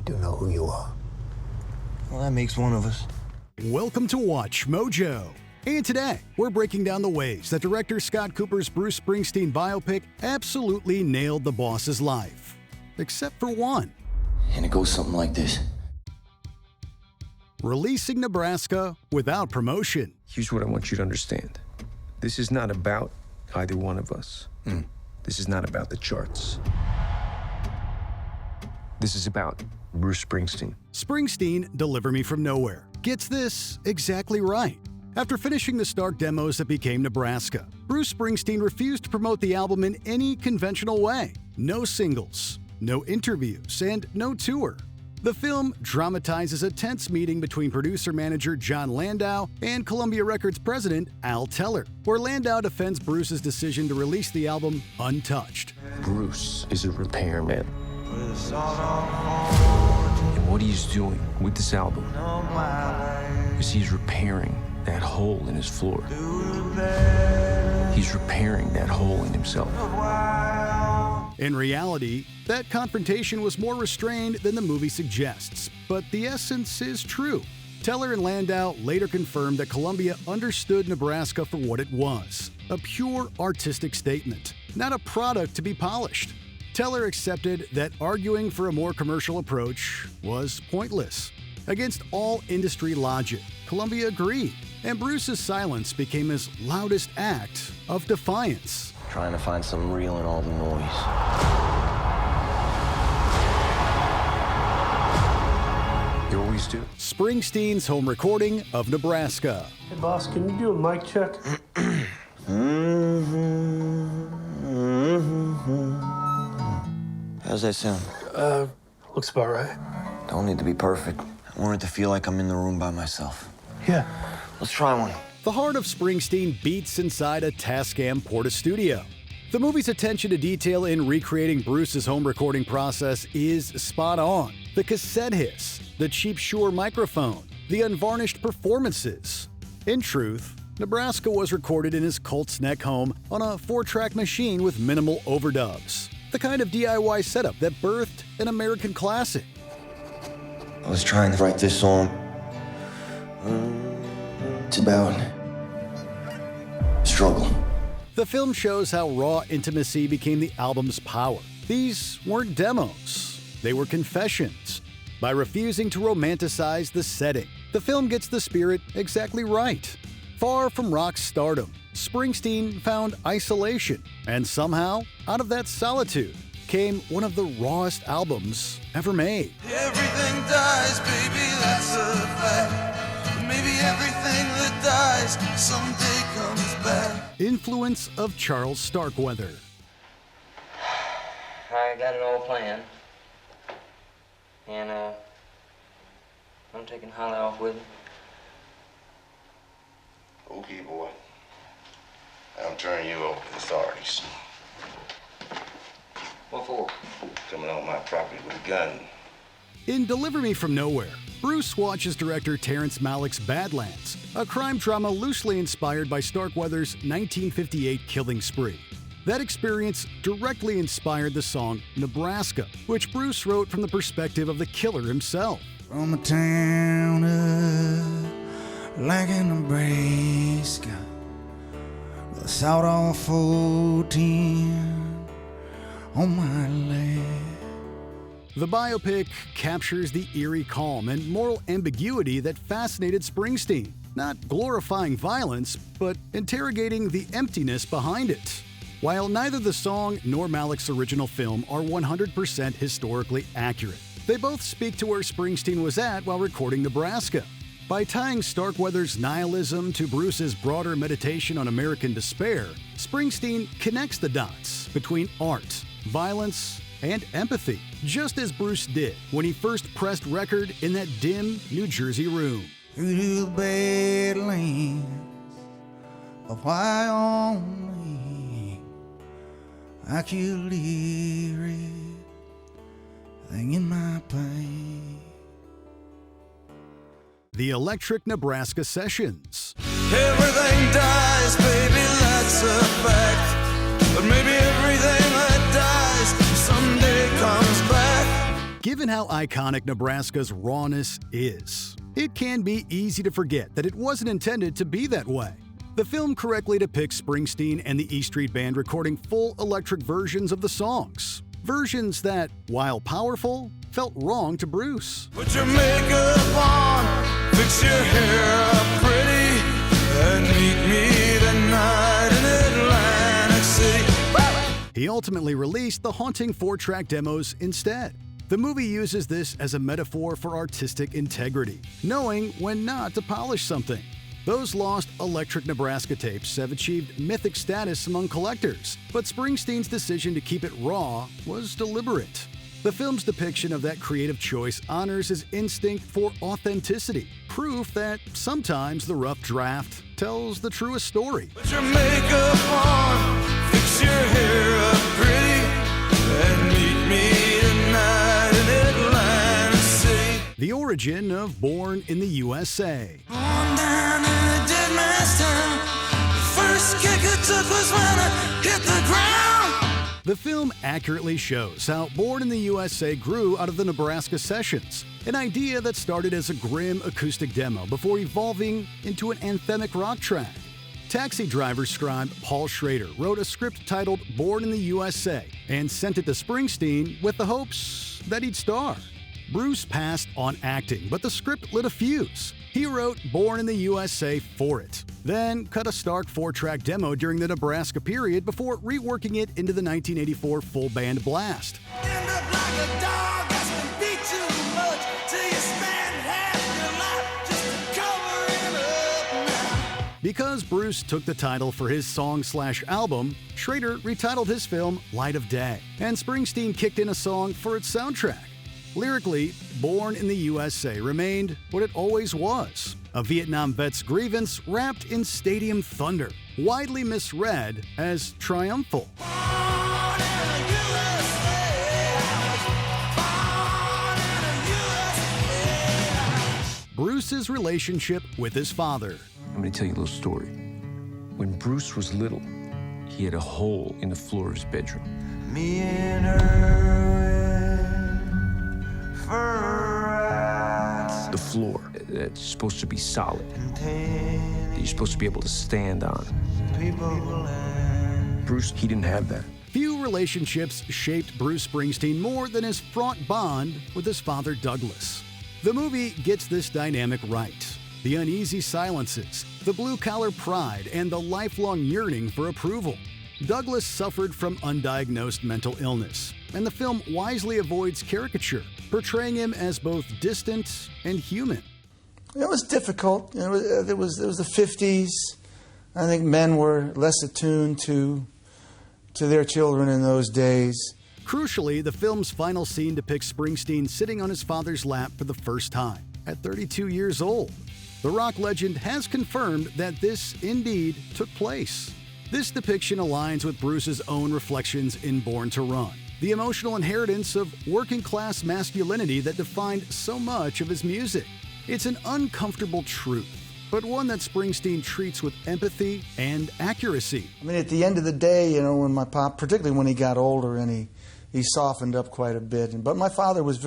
do know who you are. Well, that makes one of us. Welcome to Watch Mojo. And today, we're breaking down the ways that director Scott Cooper's Bruce Springsteen biopic absolutely nailed the boss's life. Except for one. And it goes something like this. Releasing Nebraska without promotion. Here's what I want you to understand. This is not about either one of us. This is not about the charts. This is about Bruce Springsteen. Springsteen, Deliver Me From Nowhere, gets this exactly right. After finishing the Stark demos that became Nebraska, Bruce Springsteen refused to promote the album in any conventional way. No singles, no interviews, and no tour. The film dramatizes a tense meeting between producer-manager Jon Landau and Columbia Records president Al Teller, where Landau defends Bruce's decision to release the album untouched. Bruce is a repairman. And what he's doing with this album is he's repairing that hole in his floor. He's repairing that hole in himself. In reality, that confrontation was more restrained than the movie suggests, but the essence is true. Teller and Landau later confirmed that Columbia understood Nebraska for what it was, a pure artistic statement, not a product to be polished. Teller accepted that arguing for a more commercial approach was pointless. Against all industry logic, Columbia agreed, and Bruce's silence became his loudest act of defiance. Trying to find something real in all the noise. You always do. Springsteen's home recording of Nebraska. Hey, boss, can you do a mic check? How's that sound? Looks about right. Don't need to be perfect. I want it to feel like I'm in the room by myself. Yeah. Let's try one. The heart of Springsteen beats inside a Tascam Porta studio. The movie's attention to detail in recreating Bruce's home recording process is spot on. The cassette hiss, the cheap Shure microphone, the unvarnished performances. In truth, Nebraska was recorded in his Colts Neck home on a 4-track machine with minimal overdubs. The kind of DIY setup that birthed an American classic. I was trying to write this song. It's about struggle. The film shows how raw intimacy became the album's power. These weren't demos, they were confessions. By refusing to romanticize the setting, the film gets the spirit exactly right. Far from rock stardom, Springsteen found isolation, and somehow, out of that solitude, came one of the rawest albums ever made. Everything dies, baby, that's a fact. Maybe everything that dies someday comes back. Influence of Charles Starkweather. I got it all planned. And, I'm taking Holly off with me. Okay, boy. I'm turning you over to the authorities. What for? Coming on my property with a gun. In Deliver Me From Nowhere, Bruce watches director Terrence Malick's Badlands, a crime drama loosely inspired by Starkweather's 1958 killing spree. That experience directly inspired the song Nebraska, which Bruce wrote from the perspective of the killer himself. From a town like in Nebraska, with a sawed-off 410 on my leg. The biopic captures the eerie calm and moral ambiguity that fascinated Springsteen, not glorifying violence, but interrogating the emptiness behind it. While neither the song nor Malick's original film are 100% historically accurate, they both speak to where Springsteen was at while recording Nebraska. By tying Starkweather's nihilism to Bruce's broader meditation on American despair, Springsteen connects the dots between art, violence, and empathy, just as Bruce did when he first pressed record in that dim New Jersey room. Through the badlands of Wyoming, I killed everything in my pain. The Electric Nebraska Sessions. Everything dies, baby, that's a fact. But maybe everything that dies someday comes back. Given how iconic Nebraska's rawness is, it can be easy to forget that it wasn't intended to be that way. The film correctly depicts Springsteen and the E Street Band recording full electric versions of the songs. Versions that, while powerful, felt wrong to Bruce. Put your makeup on, fix your hair up pretty, and meet me tonight in Atlantic City. He ultimately released the haunting 4-track demos instead. The movie uses this as a metaphor for artistic integrity, knowing when not to polish something. Those lost Electric Nebraska tapes have achieved mythic status among collectors, but Springsteen's decision to keep it raw was deliberate. The film's depiction of that creative choice honors his instinct for authenticity, proof that sometimes the rough draft tells the truest story. Put your makeup on, fix your hair up pretty, and meet me tonight in Atlantic City. The origin of Born in the USA. Born down in a dead man's town. The first kick I took was when I hit the ground. The film accurately shows how Born in the USA grew out of the Nebraska sessions, an idea that started as a grim acoustic demo before evolving into an anthemic rock track. Taxi driver scribe Paul Schrader wrote a script titled Born in the USA and sent it to Springsteen with the hopes that he'd star. Bruce passed on acting, but the script lit a fuse. He wrote Born in the USA for it, then cut a stark 4-track demo during the Nebraska period before reworking it into the 1984 full band blast. End up like a dog that's been beat too much till you spend half your life just to cover it up now. Because Bruce took the title for his song/album, Schrader retitled his film Light of Day, and Springsteen kicked in a song for its soundtrack. Lyrically, Born in the USA remained what it always was, a Vietnam vet's grievance wrapped in stadium thunder, widely misread as triumphal. Born in the USA. Born in the USA. Bruce's relationship with his father. I'm gonna tell you a little story. When Bruce was little, he had a hole in the floor of his bedroom. Me and her for The floor that's supposed to be solid, that you're supposed to be able to stand on. Bruce, he didn't have that. Few relationships shaped Bruce Springsteen more than his fraught bond with his father Douglas. The movie gets this dynamic right. The uneasy silences, the blue-collar pride, and the lifelong yearning for approval. Douglas suffered from undiagnosed mental illness, and the film wisely avoids caricature, portraying him as both distant and human. It was difficult. It was the 50s. I think men were less attuned to their children in those days. Crucially, the film's final scene depicts Springsteen sitting on his father's lap for the first time, at 32 years old. The rock legend has confirmed that this indeed took place. This depiction aligns with Bruce's own reflections in Born to Run, the emotional inheritance of working-class masculinity that defined so much of his music. It's an uncomfortable truth, but one that Springsteen treats with empathy and accuracy. I mean, at the end of the day, you know, when my pop, particularly when he got older and he softened up quite a bit. But my father was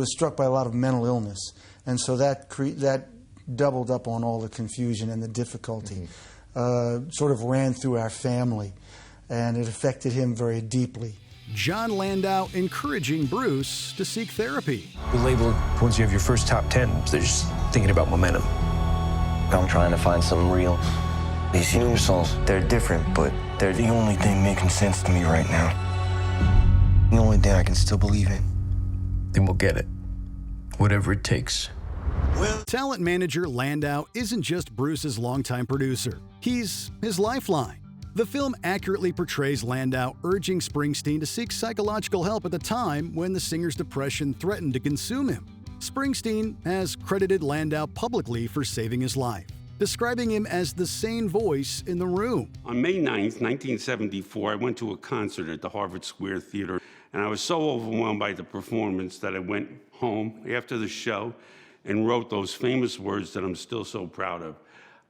struck by a lot of mental illness, and so that doubled up on all the confusion and the difficulty. Sort of ran through our family, and it affected him very deeply. Jon Landau encouraging Bruce to seek therapy. The label, once you have your first top 10, they're just thinking about momentum. I'm trying to find something real. These new songs, they're different, but they're the only thing making sense to me right now. The only thing I can still believe in. Then we'll get it. Whatever it takes. Talent manager Landau isn't just Bruce's longtime producer. He's his lifeline. The film accurately portrays Landau urging Springsteen to seek psychological help at the time when the singer's depression threatened to consume him. Springsteen has credited Landau publicly for saving his life, describing him as the sane voice in the room. On May 9th, 1974, I went to a concert at the Harvard Square Theater, and I was so overwhelmed by the performance that I went home after the show and wrote those famous words that I'm still so proud of.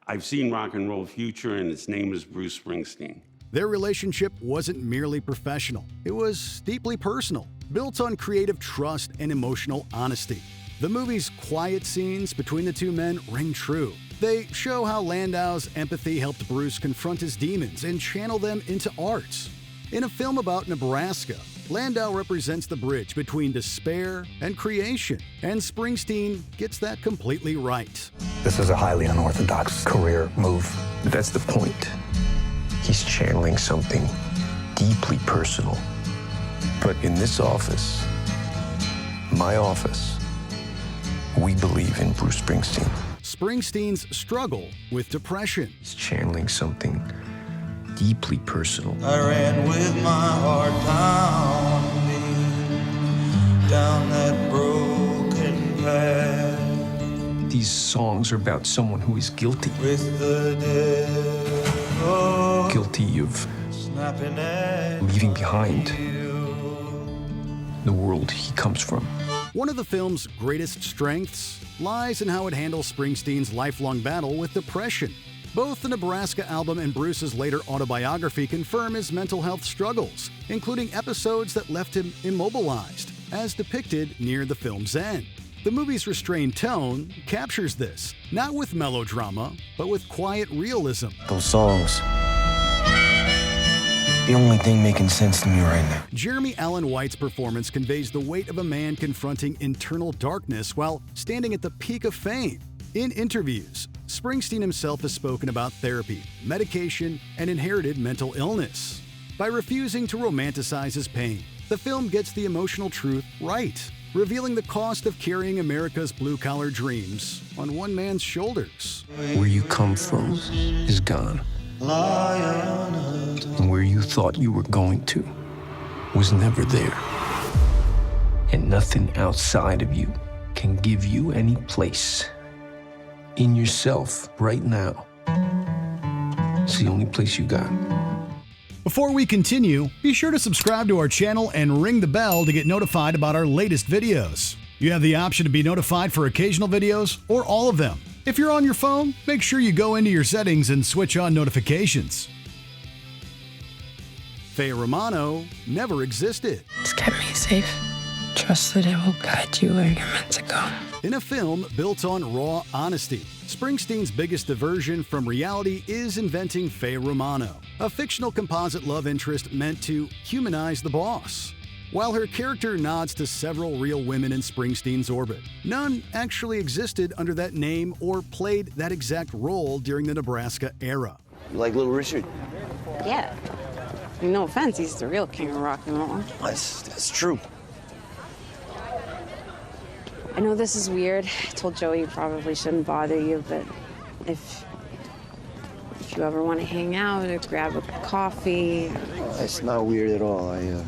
I've seen rock and roll future, and its name is Bruce Springsteen. Their relationship wasn't merely professional, it was deeply personal, built on creative trust and emotional honesty. The movie's quiet scenes between the two men ring true. They show how Landau's empathy helped Bruce confront his demons and channel them into art. In a film about Nebraska, Landau represents the bridge between despair and creation, and Springsteen gets that completely right. This is a highly unorthodox career move. That's the point. He's channeling something deeply personal. But in this office, my office, we believe in Bruce Springsteen. Springsteen's struggle with depression. He's channeling something deeply personal. I ran with my heart pounding down that broken path. These songs are about someone who is guilty. With the devil Guilty of snapping at leaving behind the world he comes from. One of the film's greatest strengths lies in how it handles Springsteen's lifelong battle with depression. Both the Nebraska album and Bruce's later autobiography confirm his mental health struggles, including episodes that left him immobilized, as depicted near the film's end. The movie's restrained tone captures this, not with melodrama, but with quiet realism. Those songs, the only thing making sense to me right now. Jeremy Allen White's performance conveys the weight of a man confronting internal darkness while standing at the peak of fame. In interviews, Springsteen himself has spoken about therapy, medication, and inherited mental illness. By refusing to romanticize his pain, the film gets the emotional truth right, revealing the cost of carrying America's blue-collar dreams on one man's shoulders. Where you come from is gone. And where you thought you were going to was never there. And nothing outside of you can give you any place in yourself right now. It's the only place you got. Before we continue, be sure to subscribe to our channel and ring the bell to get notified about our latest videos. You have the option to be notified for occasional videos or all of them. If you're on your phone, make sure you go into your settings and switch on notifications. Faye Romano never existed. Just kept me safe. Trust that it will guide you where you're meant to go. In a film built on raw honesty, Springsteen's biggest diversion from reality is inventing Faye Romano, a fictional composite love interest meant to humanize the boss. While her character nods to several real women in Springsteen's orbit, none actually existed under that name or played that exact role during the Nebraska era. You like Little Richard? Yeah. No offense, he's the real king of rock and roll. That's true. I know this is weird. I told Joey it probably shouldn't bother you, but if you ever want to hang out or grab a coffee. That's not weird at all. I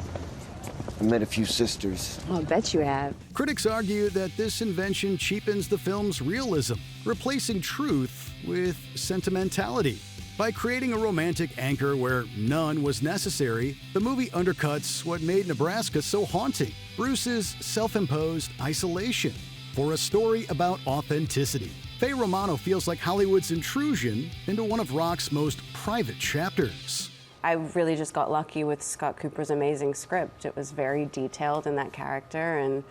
met a few sisters. Well, I bet you have. Critics argue that this invention cheapens the film's realism, replacing truth with sentimentality. By creating a romantic anchor where none was necessary, the movie undercuts what made Nebraska so haunting, Bruce's self-imposed isolation. For a story about authenticity, Faye Romano feels like Hollywood's intrusion into one of rock's most private chapters. I really just got lucky with Scott Cooper's amazing script. It was very detailed in that character, and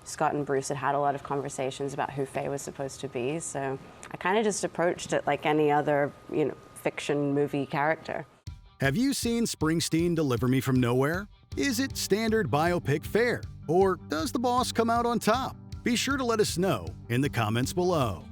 Scott and Bruce had a lot of conversations about who Faye was supposed to be, so I kind of just approached it like any other, fiction movie character. Have you seen Springsteen Deliver Me From Nowhere? Is it standard biopic fare, or does the boss come out on top? Be sure to let us know in the comments below.